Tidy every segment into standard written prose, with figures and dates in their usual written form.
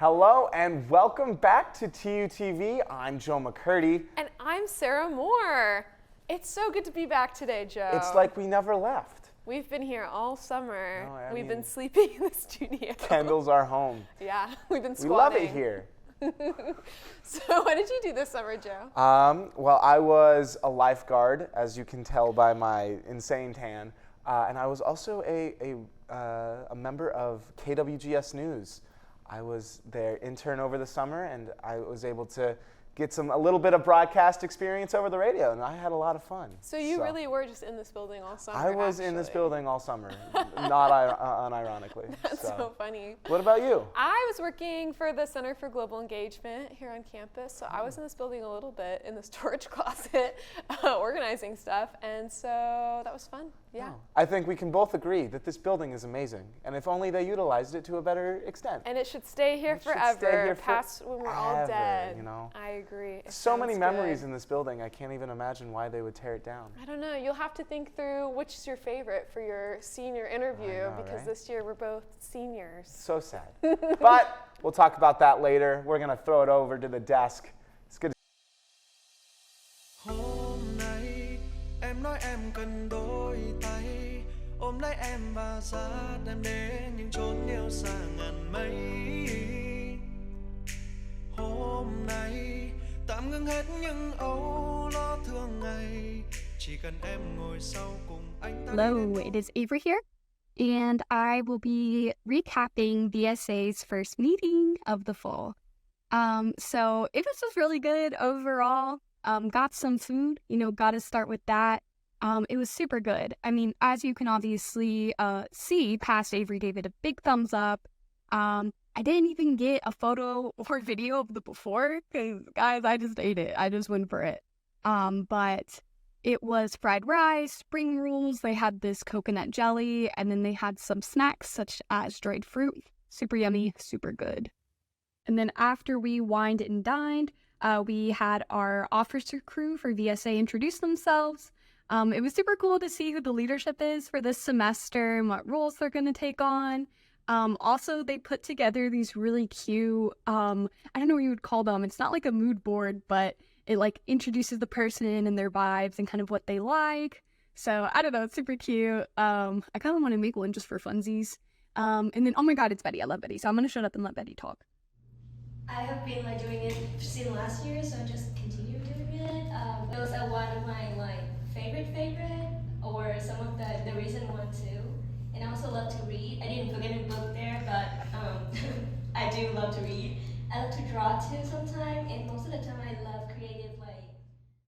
Hello and welcome back to TUTV. I'm Joe McCurdy. And I'm Sara Moore. It's so good to be back today, Joe. It's like we never left. We've been here all summer. No, We've been sleeping in the studio. Kendall's our home. Yeah, we've been We squatting. love it here. So what did you do this summer, Joe? Well, I was a lifeguard, as you can tell by my insane tan, and I was also a member of KWGS News. I was their intern over the summer, and I was able to get a little bit of broadcast experience over the radio, and I had a lot of fun. So you really were just in this building all summer, I was in this building all summer, not unironically. That's so funny. What about you? I was working for the Center for Global Engagement here on campus, so I was in this building a little bit in the storage closet organizing stuff, and so that was fun. Yeah. Oh. I think we can both agree that this building is amazing, and if only they utilized it to a better extent. And it should stay here forever, past when we're all dead. You know? I agree. So many memories in this building, I can't even imagine why they would tear it down. I don't know. You'll have to think through which is your favorite for your senior interview, because this year we're both seniors. So sad. But we'll talk about that later. We're going to throw it over to the desk. It's good. Hôm nay em nói em cần đôi tay ôm lấy em và dắt em đến những chốn yêu xa ngàn mây. Hôm nay tạm ngưng hết những âu lo thường ngày chỉ cần em ngồi sau cùng anh ta. Hello, it is Avery here, and I will be recapping VSA's first meeting of the fall. So it was just really good overall. Got some food, got to start with that. It was super good. I mean, as you can obviously see, past Avery gave it a big thumbs up. I didn't even get a photo or video of the before, because, guys, I just ate it. I just went for it. But it was fried rice, spring rolls, they had this coconut jelly, and then they had some snacks such as dried fruit. Super yummy, super good. And then after we wined and dined, we had our officer crew for VSA introduce themselves. It was super cool to see who the leadership is for this semester and what roles they're going to take on. Also, they put together these really cute, I don't know what you would call them. It's not like a mood board, but it like introduces the person and their vibes and kind of what they like. So I don't know, it's super cute. I kind of want to make one just for funsies. And then, oh my God, it's Betty. I love Betty. So I'm going to shut up and let Betty talk. I have been doing it since last year, so I just continue doing it. It was one of my favorite, or some of the recent one too. And I also love to read. I didn't put any book there, but I do love to read. I love to draw too sometimes, and most of the time I love creative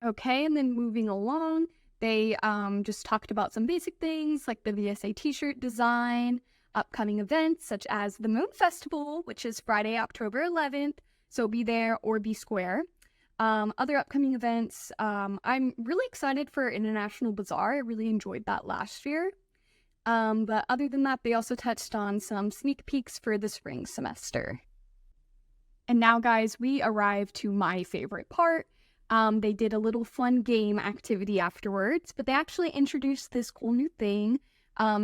Okay, and then moving along, they just talked about some basic things like the VSA t-shirt design, upcoming events such as the Moon Festival, which is Friday, October 11th, so be there or be square. Other upcoming events, I'm really excited for International Bazaar. I really enjoyed that last year. But other than that, they also touched on some sneak peeks for the spring semester. And now, guys, we arrived to my favorite part. They did a little fun game activity afterwards, but they actually introduced this cool new thing.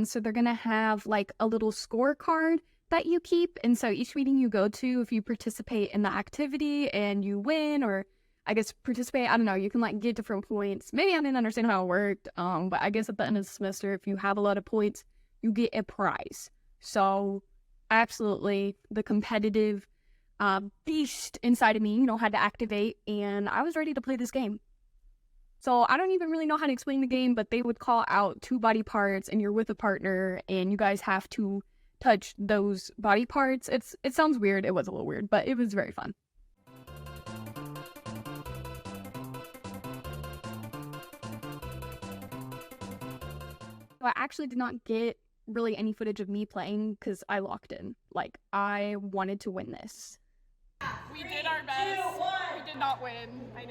So they're going to have like a little scorecard that you keep. And so each meeting you go to, if you participate in the activity and you win, or I guess participate, I don't know, you can like get different points. Maybe I didn't understand how it worked. But I guess at the end of the semester, if you have a lot of points, you get a prize. So absolutely the competitive beast inside of me, had to activate, and I was ready to play this game. So I don't even really know how to explain the game, but they would call out two body parts and you're with a partner and you guys have to touch those body parts. It sounds weird. It was a little weird, but it was very fun. So I actually did not get really any footage of me playing because I locked in. Like, I wanted to win this. We did our best. We did not win. I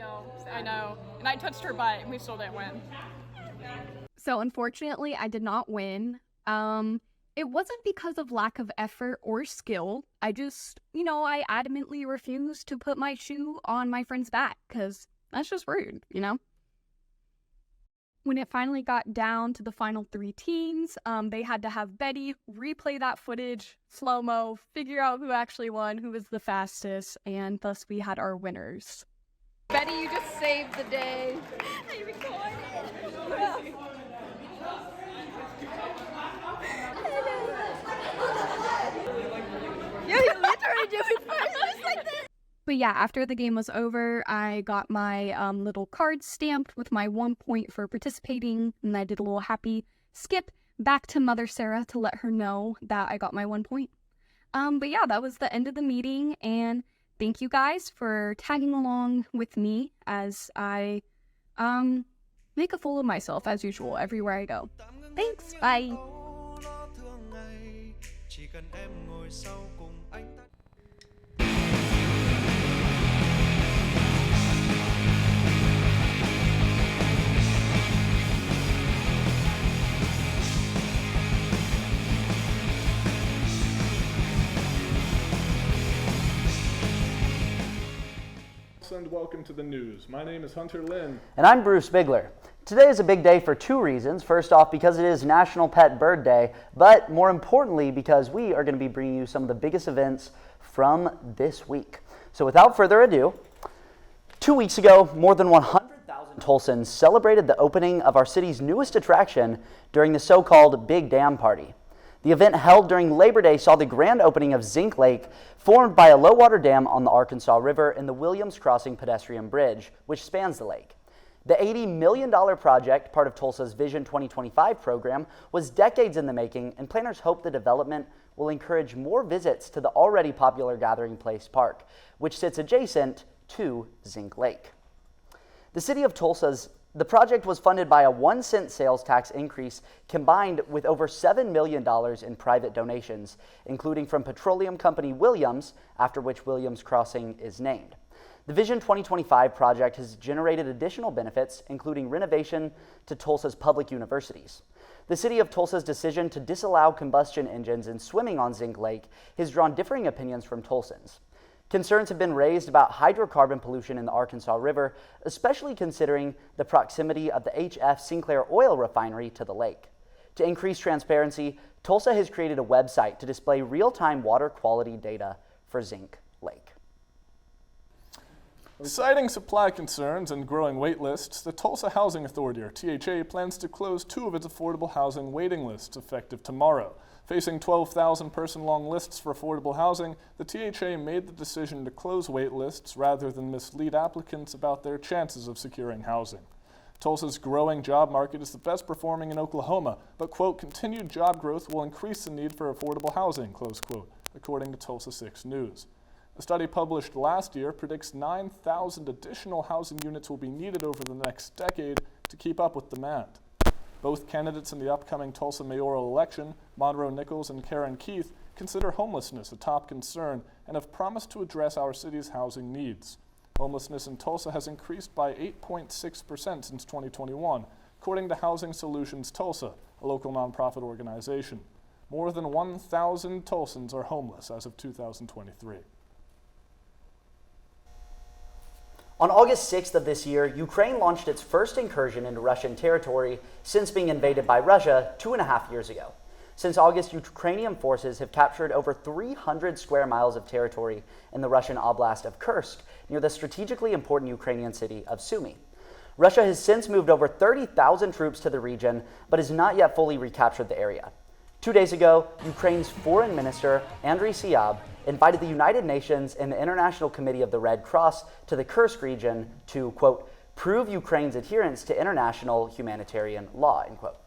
know. And I touched her butt and we still didn't win. So unfortunately, I did not win. It wasn't because of lack of effort or skill. I just, I adamantly refused to put my shoe on my friend's back because that's just rude, when it finally got down to the final 3 teams, they had to have Betty replay that footage, slow-mo, figure out who actually won, who was the fastest, and thus we had our winners. Betty, you just saved the day. I recorded. You literally do it first, just like this. But yeah, after the game was over, I got my little card stamped with my 1 point for participating, and I did a little happy skip back to Mother Sara to let her know that I got my 1 point. But yeah, that was the end of the meeting, and thank you guys for tagging along with me as I make a fool of myself as usual everywhere I go. Thanks, bye! And welcome to the news. My name is Hunter Lynn. And I'm Bruce Bigler. Today is a big day for 2 reasons. First off, because it is National Pet Bird Day, but more importantly, because we are going to be bringing you some of the biggest events from this week. So without further ado, 2 weeks ago, more than 100,000 Tulsans celebrated the opening of our city's newest attraction during the so-called Big Dam Party. The event held during Labor Day saw the grand opening of Zinc Lake, formed by a low-water dam on the Arkansas River and the Williams Crossing pedestrian bridge, which spans the lake. The $80 million project, part of Tulsa's Vision 2025 program, was decades in the making, and planners hope the development will encourage more visits to the already popular Gathering Place Park, which sits adjacent to Zinc Lake. The project was funded by a 1-cent sales tax increase combined with over $7 million in private donations, including from petroleum company Williams, after which Williams Crossing is named. The Vision 2025 project has generated additional benefits, including renovation to Tulsa's public universities. The City of Tulsa's decision to disallow combustion engines in swimming on Zinc Lake has drawn differing opinions from Tulsans. Concerns have been raised about hydrocarbon pollution in the Arkansas River, especially considering the proximity of the H.F. Sinclair oil refinery to the lake. To increase transparency, Tulsa has created a website to display real-time water quality data for Zinc Lake. Citing supply concerns and growing wait lists, the Tulsa Housing Authority, or THA, plans to close 2 of its affordable housing waiting lists effective tomorrow. Facing 12,000 person-long lists for affordable housing, the THA made the decision to close wait lists rather than mislead applicants about their chances of securing housing. Tulsa's growing job market is the best performing in Oklahoma, but, quote, continued job growth will increase the need for affordable housing, close quote, according to Tulsa 6 News. A study published last year predicts 9,000 additional housing units will be needed over the next decade to keep up with demand. Both candidates in the upcoming Tulsa mayoral election, Monroe Nichols and Karen Keith, consider homelessness a top concern and have promised to address our city's housing needs. Homelessness in Tulsa has increased by 8.6% since 2021, according to Housing Solutions Tulsa, a local nonprofit organization. More than 1,000 Tulsans are homeless as of 2023. On August 6th of this year, Ukraine launched its first incursion into Russian territory since being invaded by Russia 2.5 years ago. Since August, Ukrainian forces have captured over 300 square miles of territory in the Russian oblast of Kursk, near the strategically important Ukrainian city of Sumy. Russia has since moved over 30,000 troops to the region, but has not yet fully recaptured the area. 2 days ago, Ukraine's Foreign Minister, Andriy Syab, invited the United Nations and the International Committee of the Red Cross to the Kursk region to, quote, prove Ukraine's adherence to international humanitarian law, end quote.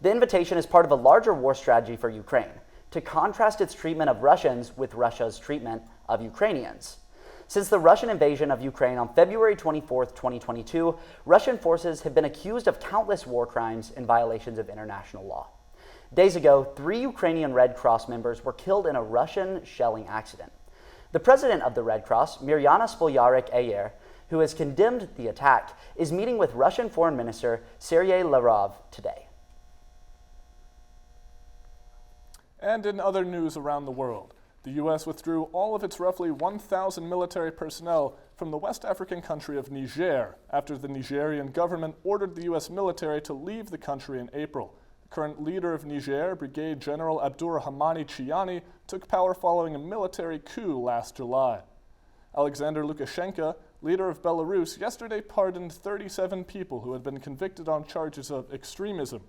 The invitation is part of a larger war strategy for Ukraine, to contrast its treatment of Russians with Russia's treatment of Ukrainians. Since the Russian invasion of Ukraine on February 24, 2022, Russian forces have been accused of countless war crimes and violations of international law. Days ago, 3 Ukrainian Red Cross members were killed in a Russian shelling accident. The president of the Red Cross, Mirjana Spolyarek-Ayer, who has condemned the attack, is meeting with Russian Foreign Minister Sergei Lavrov today. And in other news around the world, The U.S. withdrew all of its roughly 1,000 military personnel from the West African country of Niger after the Nigerian government ordered the U.S. military to leave the country in April. The current leader of Niger, Brigadier General Abdurrahmani Chiani, took power following a military coup last July. Alexander Lukashenko, leader of Belarus, yesterday pardoned 37 people who had been convicted on charges of extremism.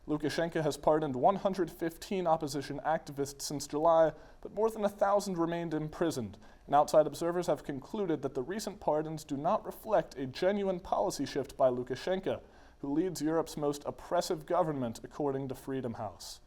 Lukashenko has pardoned 115 opposition activists since July, but more than 1,000 remained imprisoned, and outside observers have concluded that the recent pardons do not reflect a genuine policy shift by Lukashenko, who leads Europe's most oppressive government, according to Freedom House.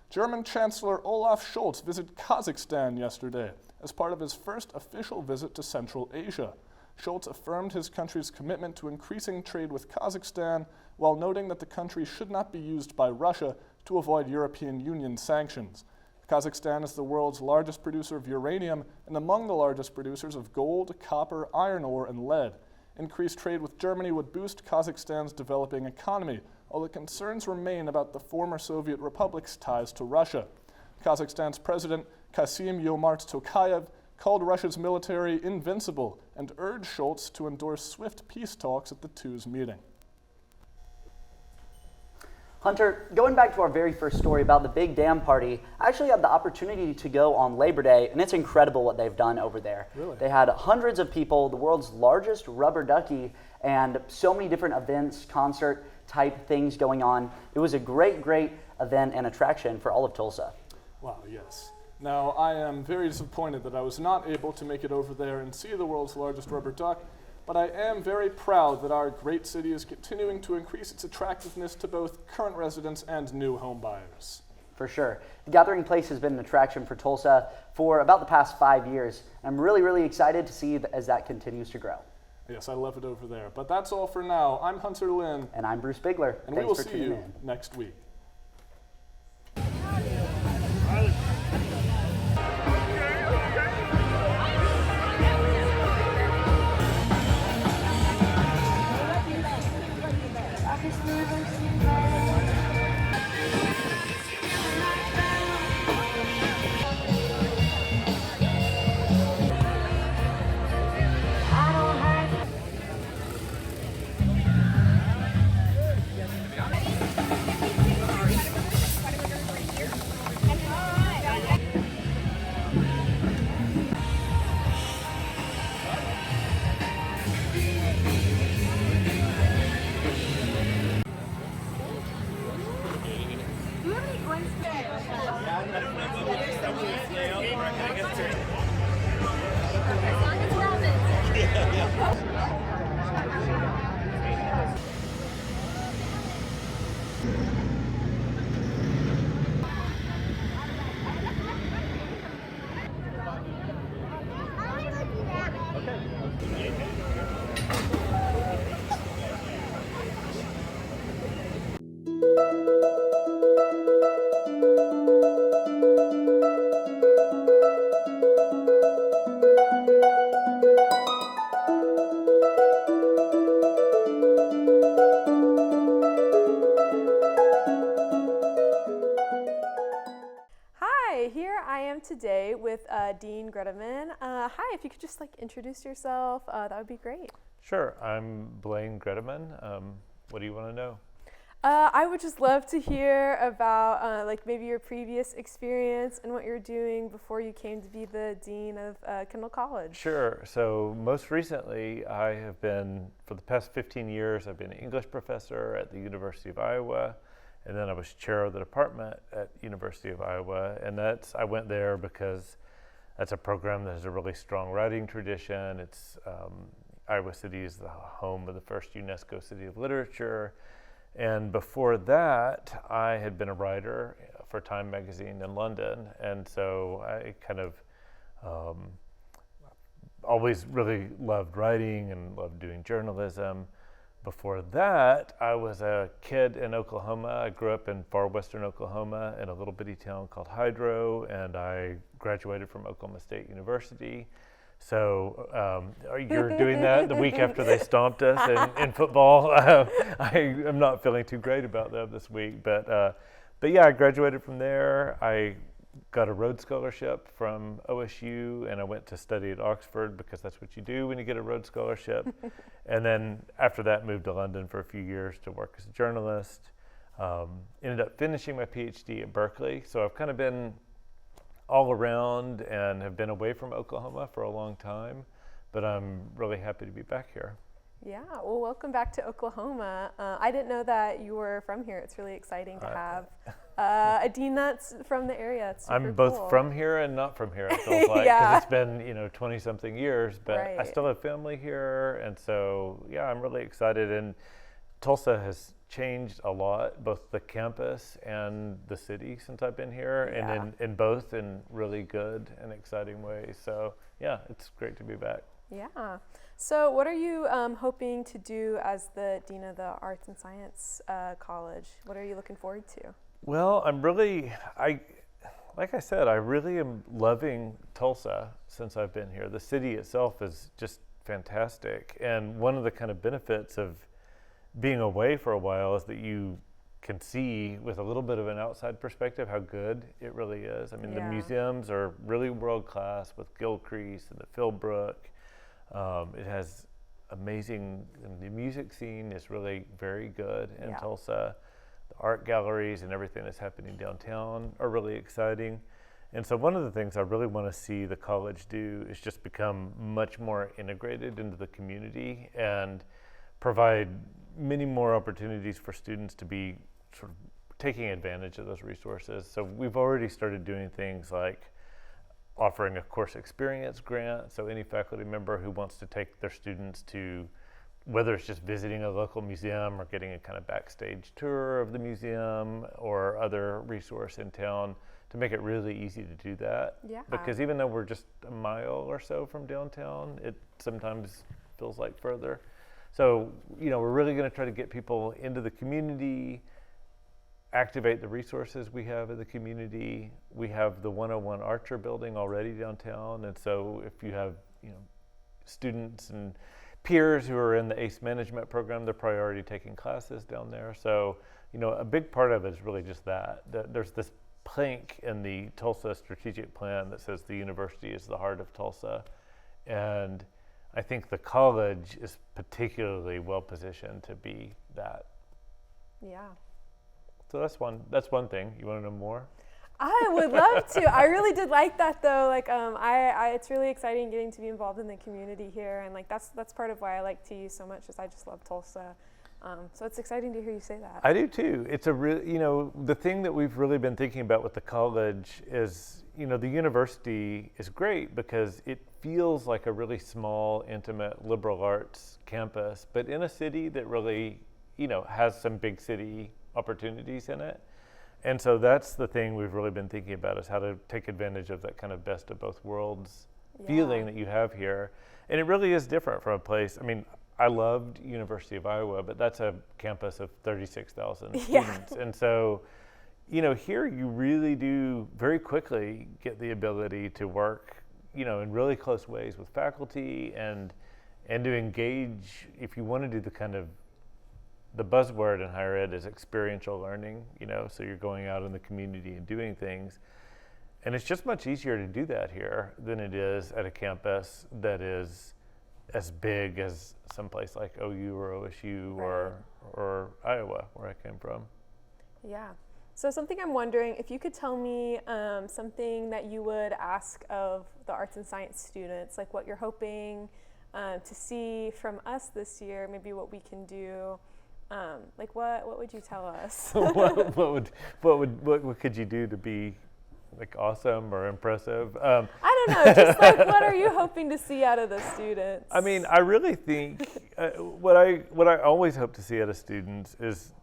German Chancellor Olaf Scholz visited Kazakhstan yesterday as part of his first official visit to Central Asia. Scholz affirmed his country's commitment to increasing trade with Kazakhstan while noting that the country should not be used by Russia to avoid European Union sanctions. Kazakhstan is the world's largest producer of uranium and among the largest producers of gold, copper, iron ore, and lead. Increased trade with Germany would boost Kazakhstan's developing economy, although concerns remain about the former Soviet republic's ties to Russia. Kazakhstan's president, Kassym-Jomart Tokayev, called Russia's military invincible and urged Scholz to endorse swift peace talks at the two's meeting. Hunter, going back to our very first story about the Big Dam Party, I actually had the opportunity to go on Labor Day, and it's incredible what they've done over there. Really? They had hundreds of people, the world's largest rubber ducky, and so many different events, concert type things going on. It was a great, great event and attraction for all of Tulsa. Wow, yes. Now, I am very disappointed that I was not able to make it over there and see the world's largest rubber duck, but I am very proud that our great city is continuing to increase its attractiveness to both current residents and new home buyers. For sure. The Gathering Place has been an attraction for Tulsa for about the past 5 years. I'm really, really excited to see as that continues to grow. Yes, I love it over there. But that's all for now. I'm Hunter Lynn. And I'm Bruce Bigler. And Thanks we will for see tuning you in. next week. Today with Dean Greteman. Hi, if you could just introduce yourself, that would be great. Sure, I'm Blaine Greteman. What do you want to know? I would just love to hear about maybe your previous experience and what you're doing before you came to be the Dean of Kendall College. Sure, so most recently I have been, for the past 15 years, I've been an English professor at the University of Iowa. And then I was chair of the department at University of Iowa, and I went there because that's a program that has a really strong writing tradition. It's Iowa City is the home of the first UNESCO City of Literature, and before that, I had been a writer for Time magazine in London, and so I kind of always really loved writing and loved doing journalism. Before that, I was a kid in Oklahoma. I grew up in far western Oklahoma in a little bitty town called Hydro, and I graduated from Oklahoma State University. So you're doing that the week after they stomped us in football. I am not feeling too great about that this week, but yeah, I graduated from there. I got a Rhodes Scholarship from OSU, and I went to study at Oxford because that's what you do when you get a Rhodes Scholarship. And then after that, moved to London for a few years to work as a journalist. Ended up finishing my PhD at Berkeley. So I've kind of been all around and have been away from Oklahoma for a long time, but I'm really happy to be back here. Yeah, well, welcome back to Oklahoma. I didn't know that you were from here. It's really exciting to have a dean that's from the area. It's super I'm both cool. from here and not from here, it feels like, because Yeah. it's been 20-something years, but I Right. still have family here, and so yeah, I'm really excited. And Tulsa has changed a lot, both the campus and the city since I've been here, Yeah. and in both in really good and exciting ways. So yeah, it's great to be back. Yeah. So what are you hoping to do as the Dean of the Arts and Science College? What are you looking forward to? Well, like I said, I really am loving Tulsa since I've been here. The city itself is just fantastic. And one of the kind of benefits of being away for a while is that you can see with a little bit of an outside perspective how good it really is. I mean, Yeah. the museums are really world class with Gilcrease and the Philbrook. It has amazing, and the music scene is really very good in Yeah. Tulsa. The art galleries and everything that's happening downtown are really exciting. And so one of the things I really want to see the college do is just become much more integrated into the community and provide many more opportunities for students to be sort of taking advantage of those resources. So we've already started doing things like offering a course experience grant. So any faculty member who wants to take their students to, whether it's just visiting a local museum or getting a kind of backstage tour of the museum or other resource in town, to make it really easy to do that. Yeah. Because even though we're just a mile or so from downtown, it sometimes feels like further. So, we're really going to try to get people into the community, activate the resources we have in the community. We have the 101 Archer building already downtown, and so if you have students and peers who are in the ACE management program, they're priority taking classes down there. So a big part of it is really just that there's this plank in the Tulsa strategic plan that says the university is the heart of Tulsa, and I think the college is particularly well positioned to be that. Yeah. So that's one thing. You want to know more? I would love to. I really did like that though. Like, it's really exciting getting to be involved in the community here, and like that's part of why I like TU so much, is I just love Tulsa. So it's exciting to hear you say that. I do too. It's a real, the thing that we've really been thinking about with the college is, the university is great because it feels like a really small, intimate liberal arts campus, but in a city that really, has some big city opportunities in it. And so that's the thing we've really been thinking about, is how to take advantage of that kind of best of both worlds feeling that you have here. And it really is different from a place. I mean, I loved University of Iowa, but that's a campus of 36,000 students. And so, here you really do very quickly get the ability to work, in really close ways with faculty and to engage, if you want to do the buzzword in higher ed is experiential learning, so you're going out in the community and doing things. And it's just much easier to do that here than it is at a campus that is as big as someplace like OU or OSU or Iowa, where I came from. Yeah. So something I'm wondering, if you could tell me something that you would ask of the arts and science students, like what you're hoping to see from us this year, maybe what we can do. Like what would you tell us? what could you do to be like awesome or impressive? I don't know, just like what are you hoping to see out of the students? I mean, I really think what I always hope to see out of students is,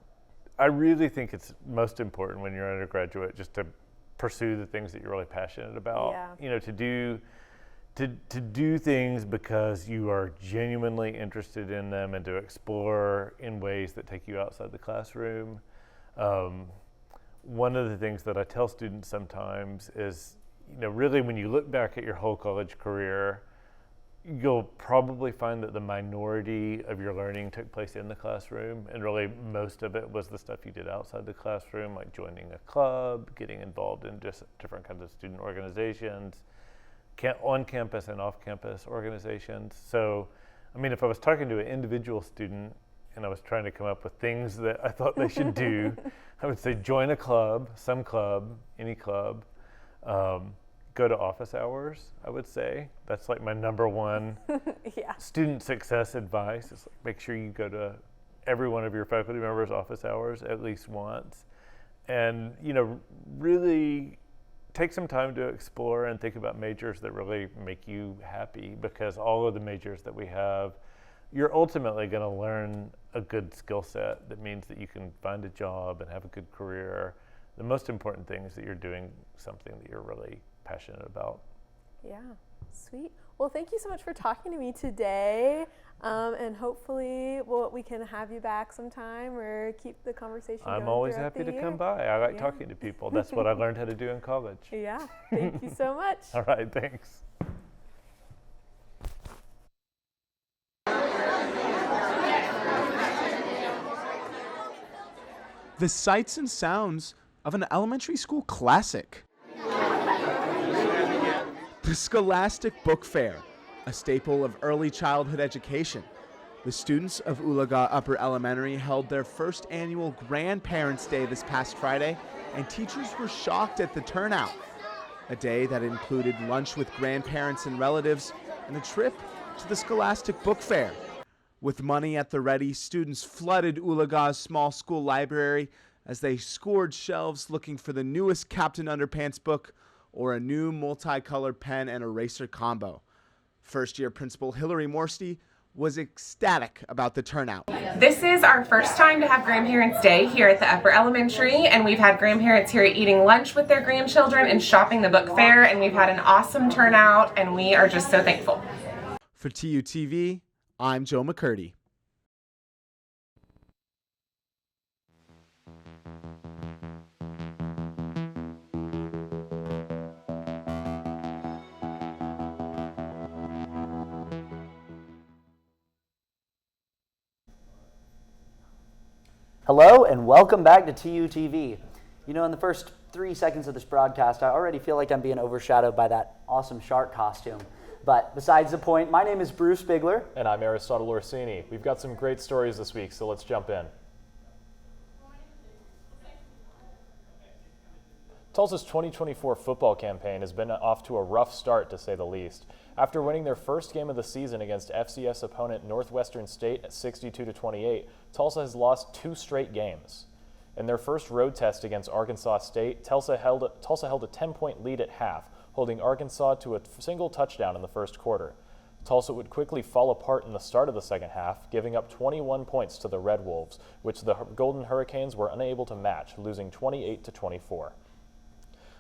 I really think it's most important when you're an undergraduate just to pursue the things that you're really passionate about. To do things because you are genuinely interested in them, and to explore in ways that take you outside the classroom. One of the things that I tell students sometimes is, really when you look back at your whole college career, you'll probably find that the minority of your learning took place in the classroom, and really most of it was the stuff you did outside the classroom, like joining a club, getting involved in just different kinds of student organizations, on campus and off campus organizations. So, I mean, if I was talking to an individual student and I was trying to come up with things that I thought they should do, I would say join a club, some club, any club. Go to office hours, I would say. That's like my number one student success advice. Is like make sure you go to every one of your faculty members' office hours at least once. And, you know, really take some time to explore and think about majors that really make you happy, because all of the majors that we have, you're ultimately going to learn a good skill set that means that you can find a job and have a good career. The most important thing is that you're doing something that you're really passionate about. Yeah, sweet. Well, thank you so much for talking to me today. And hopefully we can have you back sometime or keep the conversation going. I'm always happy to come by. I like talking to people. That's what I learned how to do in college. Yeah, thank you so much. All right, thanks. The sights and sounds of an elementary school classic. The Scholastic Book Fair, a staple of early childhood education. The students of Oologah Upper Elementary held their first annual Grandparents' Day this past Friday, and teachers were shocked at the turnout. A day that included lunch with grandparents and relatives and a trip to the Scholastic Book Fair. With money at the ready, students flooded Oologah's small school library as they scoured shelves looking for the newest Captain Underpants book or a new multicolored pen and eraser combo. First-year principal Hillary Morsty was ecstatic about the turnout. This is our first time to have Grandparents' Day here at the Upper Elementary, and we've had grandparents here eating lunch with their grandchildren and shopping the book fair, and we've had an awesome turnout, and we are just so thankful. For TUTV, I'm Joe McCurdy. Hello and welcome back to TUTV. You know, in the first 3 seconds of this broadcast, I already feel like I'm being overshadowed by that awesome shark costume. But besides the point, my name is Bruce Bigler. And I'm Aristotle Orsini. We've got some great stories this week, so let's jump in. Tulsa's 2024 football campaign has been off to a rough start, to say the least. After winning their first game of the season against FCS opponent Northwestern State at 62-28, Tulsa has lost 2 straight games. In their first road test against Arkansas State, Tulsa held a 10-point lead at half, holding Arkansas to a single touchdown in the first quarter. Tulsa would quickly fall apart in the start of the second half, giving up 21 points to the Red Wolves, which the Golden Hurricanes were unable to match, losing 28-24.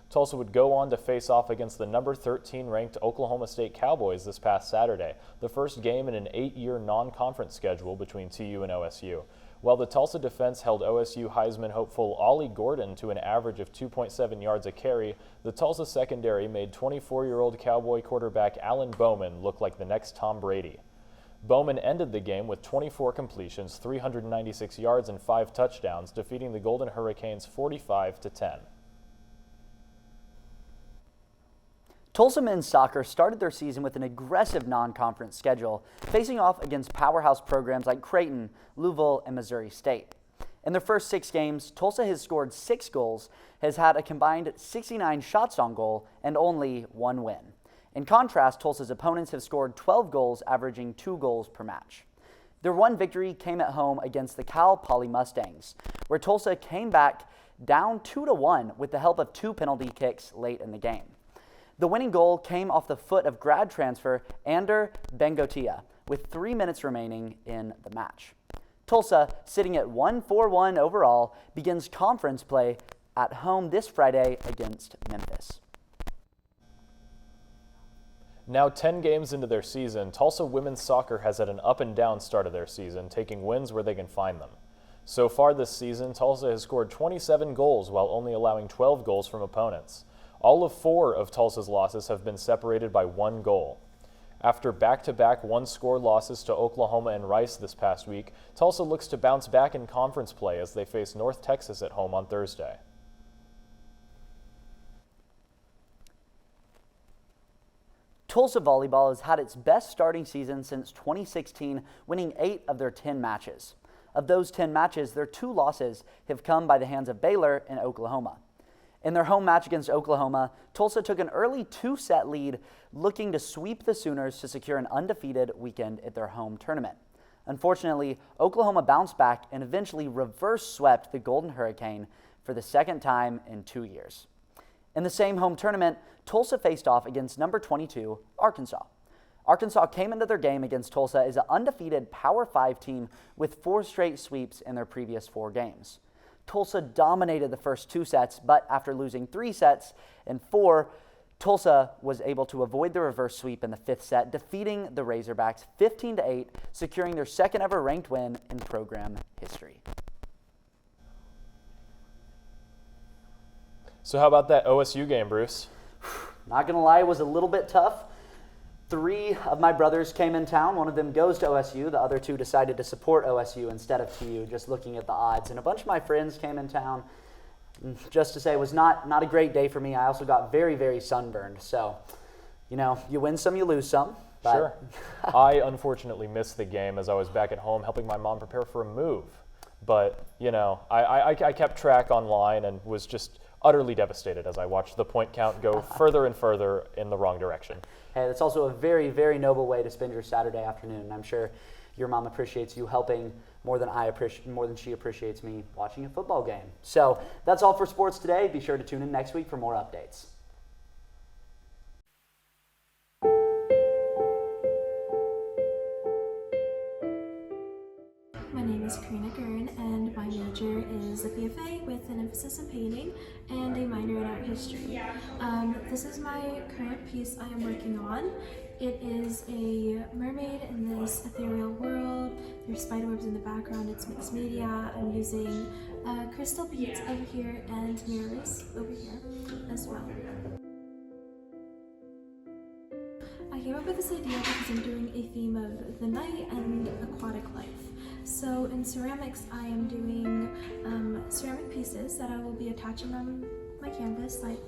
Tulsa would go on to face off against the number 13 ranked Oklahoma State Cowboys this past Saturday, the first game in an 8-year non-conference schedule between TU and OSU. While the Tulsa defense held OSU Heisman hopeful Ollie Gordon to an average of 2.7 yards a carry, the Tulsa secondary made 24-year-old Cowboy quarterback Alan Bowman look like the next Tom Brady. Bowman ended the game with 24 completions, 396 yards, and 5 touchdowns, defeating the Golden Hurricanes 45-10. Tulsa men's soccer started their season with an aggressive non-conference schedule, facing off against powerhouse programs like Creighton, Louisville, and Missouri State. In their first 6 games, Tulsa has scored 6 goals, has had a combined 69 shots on goal, and only 1 win. In contrast, Tulsa's opponents have scored 12 goals, averaging 2 goals per match. Their one victory came at home against the Cal Poly Mustangs, where Tulsa came back down 2-1 with the help of 2 penalty kicks late in the game. The winning goal came off the foot of grad transfer Ander Bengotia with 3 minutes remaining in the match. Tulsa, sitting at 1-4-1 overall, begins conference play at home this Friday against Memphis. Now 10 games into their season, Tulsa women's soccer has had an up and down start of their season, taking wins where they can find them. So far this season, Tulsa has scored 27 goals while only allowing 12 goals from opponents. All of 4 of Tulsa's losses have been separated by 1 goal. After back-to-back one-score losses to Oklahoma and Rice this past week, Tulsa looks to bounce back in conference play as they face North Texas at home on Thursday. Tulsa volleyball has had its best starting season since 2016, winning 8 of their 10 matches. Of those 10 matches, their 2 losses have come by the hands of Baylor and Oklahoma. In their home match against Oklahoma, Tulsa took an early 2-set lead, looking to sweep the Sooners to secure an undefeated weekend at their home tournament. Unfortunately, Oklahoma bounced back and eventually reverse swept the Golden Hurricane for the second time in 2 years. In the same home tournament, Tulsa faced off against number 22, Arkansas. Arkansas came into their game against Tulsa as an undefeated Power 5 team with 4 straight sweeps in their previous 4 games. Tulsa dominated the first 2 sets, but after losing 3 sets in 4, Tulsa was able to avoid the reverse sweep in the 5th set, defeating the Razorbacks 15-8, securing their second ever ranked win in program history. So how about that OSU game, Bruce? Not gonna lie, it was a little bit tough. 3 of my brothers came in town. One of them goes to OSU. The other 2 decided to support OSU instead of TU, just looking at the odds. And a bunch of my friends came in town. Just to say, it was not a great day for me. I also got very, very sunburned. So, you know, you win some, you lose some. But Sure. I unfortunately missed the game as I was back at home helping my mom prepare for a move. But, you know, I kept track online and was just utterly devastated as I watched the point count go further and further in the wrong direction. Hey, that's also a very, very noble way to spend your Saturday afternoon. And I'm sure your mom appreciates you helping more than she appreciates me watching a football game. So that's all for sports today. Be sure to tune in next week for more updates. My name is Karina Gurn, and my major is a PFA with an emphasis in painting and a minor in art history. This is my current piece I am working on. It is a mermaid in this ethereal world. There's spiderwebs in the background. It's mixed media. I'm using crystal beads over here and mirrors over here as well. I came up with this idea because I'm doing a theme of the night and aquatic life. So in ceramics, I am doing ceramic pieces that I will be attaching on my canvas, like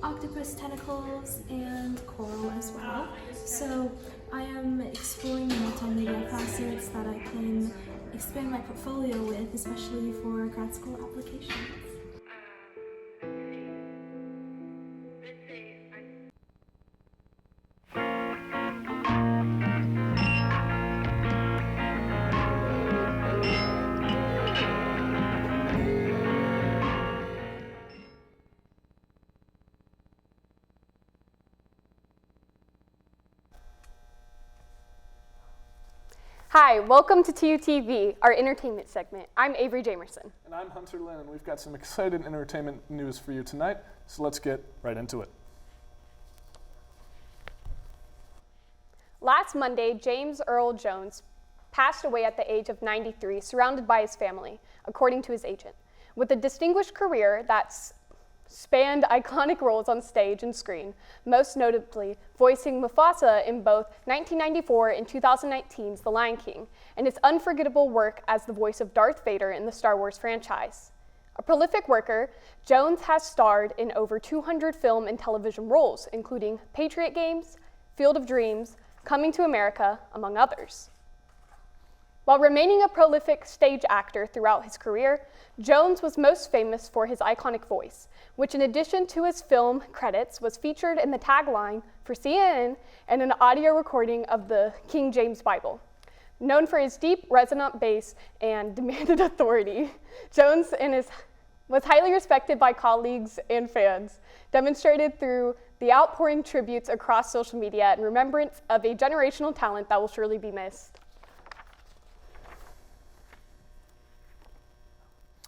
octopus tentacles and coral as well. So I am exploring the multimedia facets that I can expand my portfolio with, especially for grad school applications. Hi, welcome to TUTV, our entertainment segment. I'm Avery Jamerson. And I'm Hunter Lynn, and we've got some exciting entertainment news for you tonight, so let's get right into it. Last Monday, James Earl Jones passed away at the age of 93, surrounded by his family, according to his agent. With a distinguished career that's spanned iconic roles on stage and screen, most notably voicing Mufasa in both 1994 and 2019's The Lion King, and his unforgettable work as the voice of Darth Vader in the Star Wars franchise. A prolific worker, Jones has starred in over 200 film and television roles, including Patriot Games, Field of Dreams, Coming to America, among others. While remaining a prolific stage actor throughout his career, Jones was most famous for his iconic voice, which in addition to his film credits was featured in the tagline for CNN and an audio recording of the King James Bible. Known for his deep, resonant bass and demanded authority, Jones was highly respected by colleagues and fans, demonstrated through the outpouring tributes across social media in remembrance of a generational talent that will surely be missed.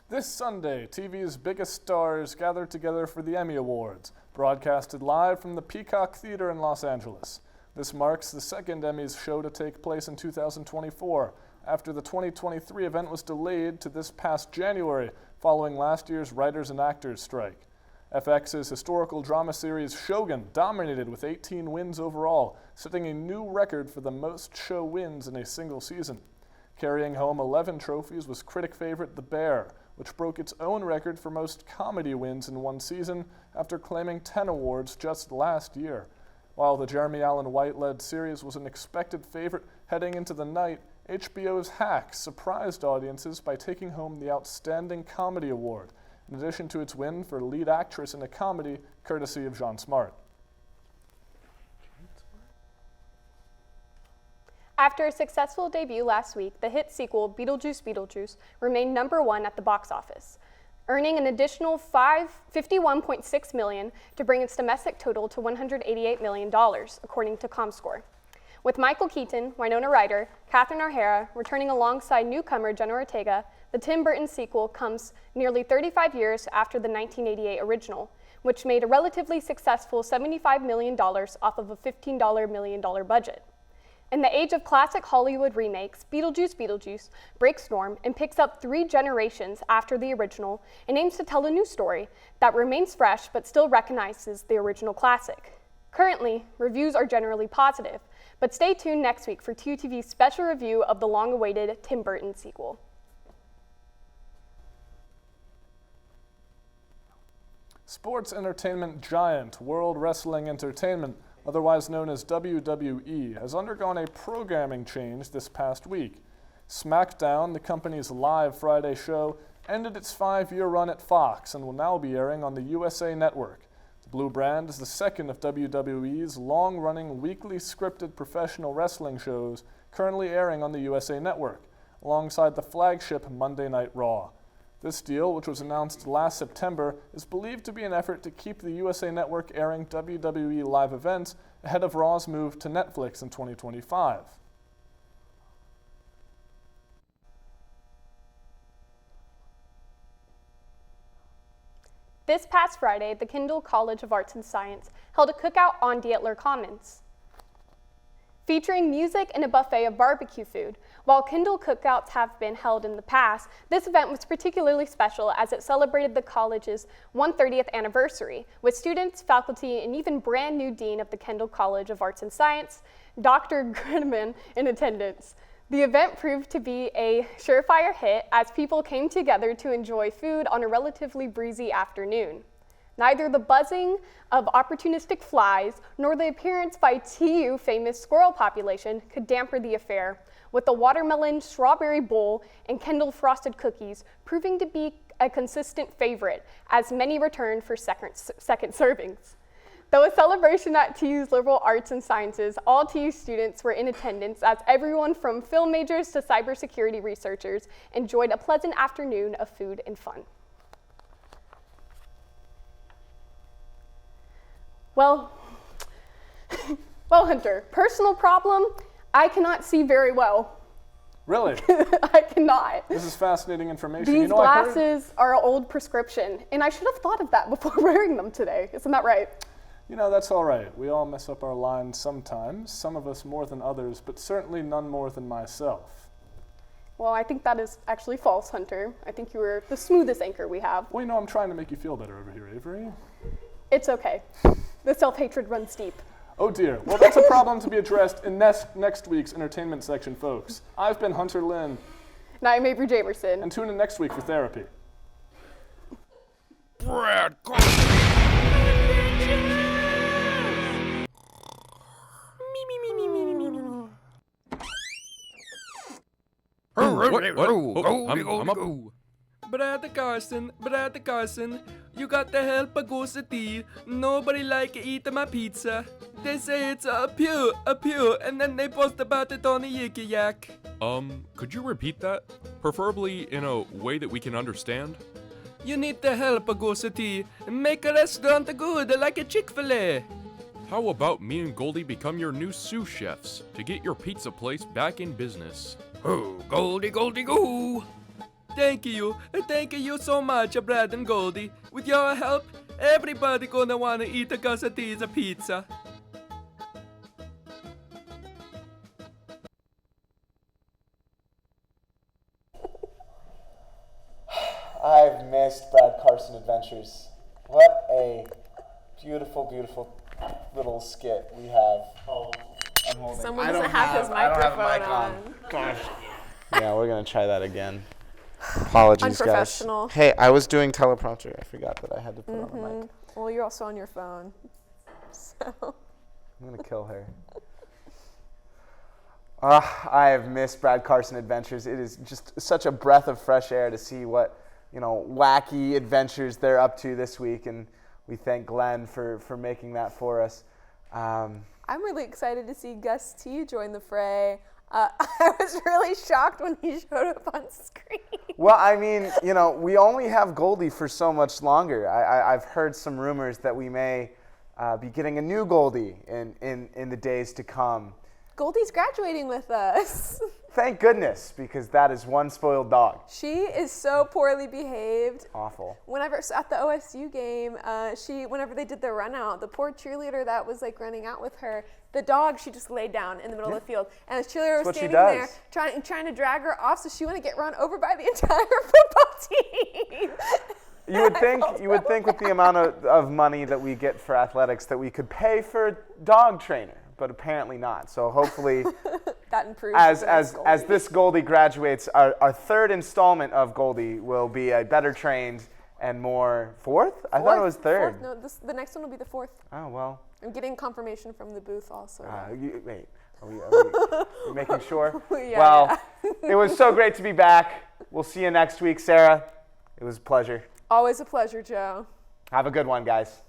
This Sunday, TV's biggest stars gather together for the Emmy Awards, broadcasted live from the Peacock Theater in Los Angeles. This marks the second Emmys show to take place in 2024, after the 2023 event was delayed to this past January following last year's writers and actors strike. FX's historical drama series Shogun dominated with 18 wins overall, setting a new record for the most show wins in a single season. Carrying home 11 trophies was critic favorite The Bear, which broke its own record for most comedy wins in one season after claiming 10 awards just last year. While the Jeremy Allen White-led series was an expected favorite heading into the night, HBO's Hacks surprised audiences by taking home the Outstanding Comedy Award, in addition to its win for lead actress in a comedy, courtesy of Jean Smart. After a successful debut last week, the hit sequel Beetlejuice Beetlejuice remained #1 at the box office, earning an additional $51.6 million to bring its domestic total to $188 million, according to ComScore. With Michael Keaton, Winona Ryder, Catherine O'Hara returning alongside newcomer Jenna Ortega, the Tim Burton sequel comes nearly 35 years after the 1988 original, which made a relatively successful $75 million off of a $15 million budget. In the age of classic Hollywood remakes, Beetlejuice Beetlejuice breaks norm and picks up 3 generations after the original and aims to tell a new story that remains fresh but still recognizes the original classic. Currently, reviews are generally positive, but stay tuned next week for TUTV's special review of the long-awaited Tim Burton sequel. Sports entertainment giant World Wrestling Entertainment, otherwise known as WWE, has undergone a programming change this past week. Smackdown, the company's live Friday show, ended its 5-year run at Fox and will now be airing on the USA Network. The Blue Brand is the second of WWE's long-running weekly scripted professional wrestling shows currently airing on the USA Network, alongside the flagship Monday Night Raw. This deal, which was announced last September, is believed to be an effort to keep the USA Network airing WWE live events ahead of Raw's move to Netflix in 2025. This past Friday, the Kendall College of Arts and Science held a cookout on Dietler Commons, featuring music and a buffet of barbecue food. While Kendall cookouts have been held in the past, this event was particularly special as it celebrated the college's 130th anniversary, with students, faculty, and even brand new dean of the Kendall College of Arts and Science, Dr. Greteman, in attendance. The event proved to be a surefire hit as people came together to enjoy food on a relatively breezy afternoon. Neither the buzzing of opportunistic flies nor the appearance by TU famous squirrel population could dampen the affair, with the watermelon strawberry bowl and Kendall frosted cookies proving to be a consistent favorite as many returned for second servings. Though a celebration at TU's Liberal Arts and Sciences, all TU students were in attendance as everyone from film majors to cybersecurity researchers enjoyed a pleasant afternoon of food and fun. Well, Hunter, personal problem, I cannot see very well. Really? I cannot. This is fascinating information. These glasses are an old prescription, and I should have thought of that before wearing them today. Isn't that right? You know, that's all right. We all mess up our lines sometimes, some of us more than others, but certainly none more than myself. Well, I think that is actually false, Hunter. I think you were the smoothest anchor we have. Well, you know, I'm trying to make you feel better over here, Avery. It's okay. The self-hatred runs deep. Oh dear. Well, that's a problem to be addressed in next week's entertainment section, folks. I've been Hunter Lynn. And I'm Avery Jamerson. And tune in next week for therapy. Brad. I'm up. Brother Carson, you got to help a go city. Nobody like eat my pizza. They say it's a pew, and then they post about it on the Yiki Yak. Could you repeat that? Preferably in a way that we can understand? You need to help a go city and make a restaurant good like a Chick-fil-A. How about me and Goldie become your new sous chefs to get your pizza place back in business? Oh, Goldie, go! Thank you so much, Brad and Goldie. With your help, everybody gonna wanna eat a Casatiza pizza. I've missed Brad Carson Adventures. What a beautiful, beautiful little skit we have. I'm holding. Someone doesn't have his microphone on. Gosh. Yeah, we're gonna try that again. Apologies, guys. Unprofessional. Hey, I was doing teleprompter. I forgot that I had to put on the mic. Well, you're also on your phone. So. I'm gonna kill her. I have missed Brad Carson Adventures. It is just such a breath of fresh air to see what, wacky adventures they're up to this week, and we thank Glenn for making that for us. I'm really excited to see Gus T join the fray. I was really shocked when he showed up on screen. Well, I mean, we only have Goldie for so much longer. I've heard some rumors that we may be getting a new Goldie in the days to come. Goldie's graduating with us. Thank goodness, because that is one spoiled dog. She is so poorly behaved. Awful. So at the OSU game, whenever they did the run out, the poor cheerleader that was like running out with her, the dog, she just laid down in the middle of the field. And the cheerleader was standing there trying to drag her off so she wouldn't get run over by the entire football team. You would think with the amount of money that we get for athletics that we could pay for a dog trainer, but apparently not. So hopefully that improves as this Goldie graduates, our third installment of Goldie will be a better trained and more fourth? I thought it was third. No, the next one will be the fourth. Oh, well. I'm getting confirmation from the booth also. Wait, are we making sure? Yeah. It was so great to be back. We'll see you next week, Sarah. It was a pleasure. Always a pleasure, Joe. Have a good one, guys.